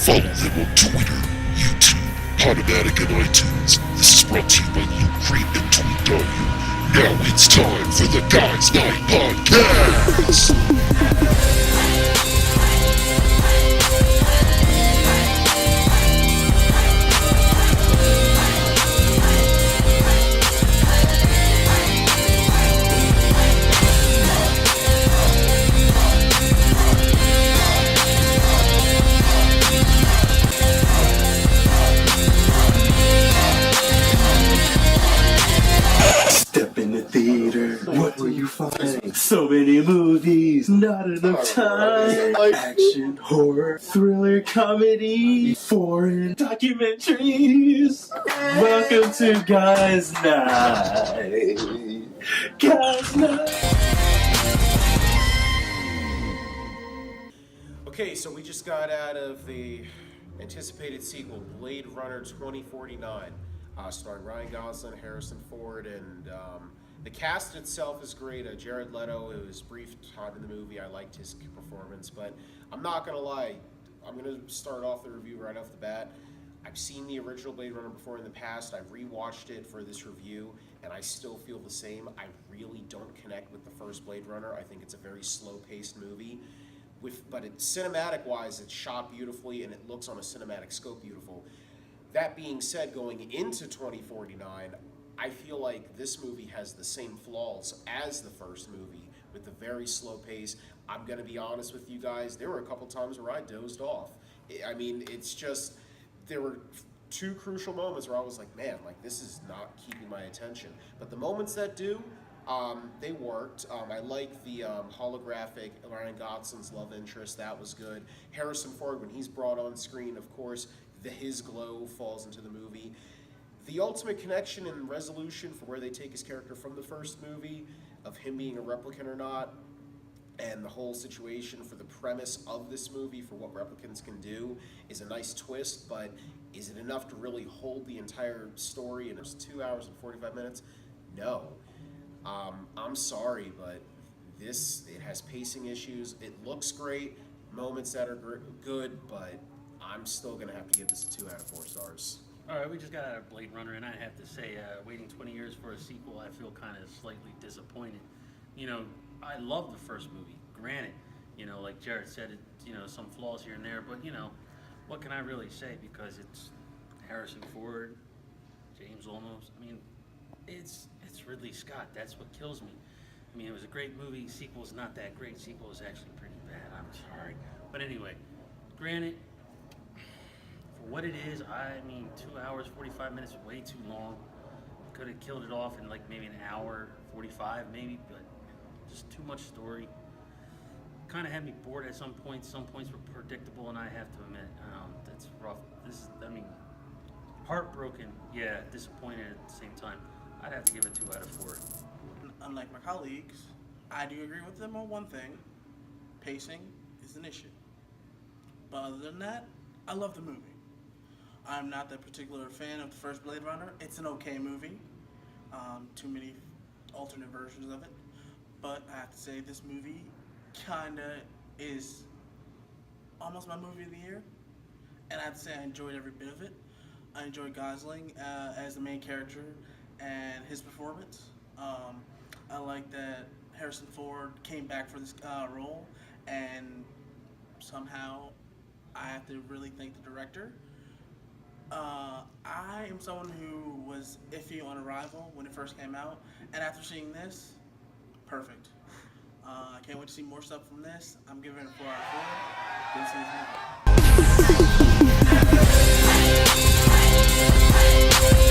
Follow them on Twitter, YouTube, Podomatic, and iTunes. This is brought to you by Lucrete and Tweet.io. Now it's time for the Guys Night Podcast! What will you find? So many movies, not enough time. Action, horror, thriller, comedy, foreign documentaries. Welcome to Guys Night. Guys Night. Okay, so we just got out of the anticipated sequel, Blade Runner 2049, starring Ryan Gosling, Harrison Ford, and the cast itself is great. Jared Leto, it was brief time in the movie. I liked his performance, but I'm not going to lie. I'm going to start off the review right off the bat. I've seen the original Blade Runner before in the past. I've rewatched it for this review, and I still feel the same. I really don't connect with the first Blade Runner. I think it's a very slow-paced movie. But cinematic-wise, it's shot beautifully, and it looks on a cinematic scope beautiful. That being said, going into 2049, I feel like this movie has the same flaws as the first movie with the very slow pace. I'm going to be honest with you guys, there were a couple times where I dozed off. I mean, it's just, there were two crucial moments where I was like, man, like this is not keeping my attention. But the moments that do, they worked. I like the holographic Ryan Gosling's love interest. That was good. Harrison Ford, when he's brought on screen, of course, his glow falls into the movie. The ultimate connection and resolution for where they take his character from the first movie, of him being a replicant or not, and the whole situation for the premise of this movie for what replicants can do is a nice twist, but is it enough to really hold the entire story in 2 hours and 45 minutes? No. I'm sorry, but it has pacing issues. It looks great, moments that are good, but I'm still going to have to give this a 2 out of 4 stars. All right, we just got out of Blade Runner, and I have to say, waiting 20 years for a sequel, I feel kind of slightly disappointed. You know, I love the first movie, granted. You know, like Jared said, some flaws here and there, but, what can I really say? Because it's Harrison Ford, James Olmos. I mean, it's Ridley Scott. That's what kills me. I mean, it was a great movie. Sequel's not that great. Sequel is actually pretty bad. I'm sorry. But anyway, granted, what it is, 2 hours, 45 minutes, way too long. Could have killed it off in like maybe an hour, 45 maybe, but just too much story. Kind of had me bored at some points. Some points were predictable, and I have to admit, that's rough. Heartbroken, yeah, disappointed at the same time. I'd have to give it 2 out of 4. Unlike my colleagues, I do agree with them on one thing. Pacing is an issue. But other than that, I love the movie. I'm not that particular fan of the first Blade Runner. It's an okay movie. Too many alternate versions of it. But I have to say this movie kinda is almost my movie of the year. And I have to say I enjoyed every bit of it. I enjoyed Gosling as the main character and his performance. I like that Harrison Ford came back for this role, and somehow I have to really thank the director. I am someone who was iffy on Arrival when it first came out, and after seeing this, perfect. I can't wait to see more stuff from this. I'm giving it a 4 out of 4. Good to see this movie.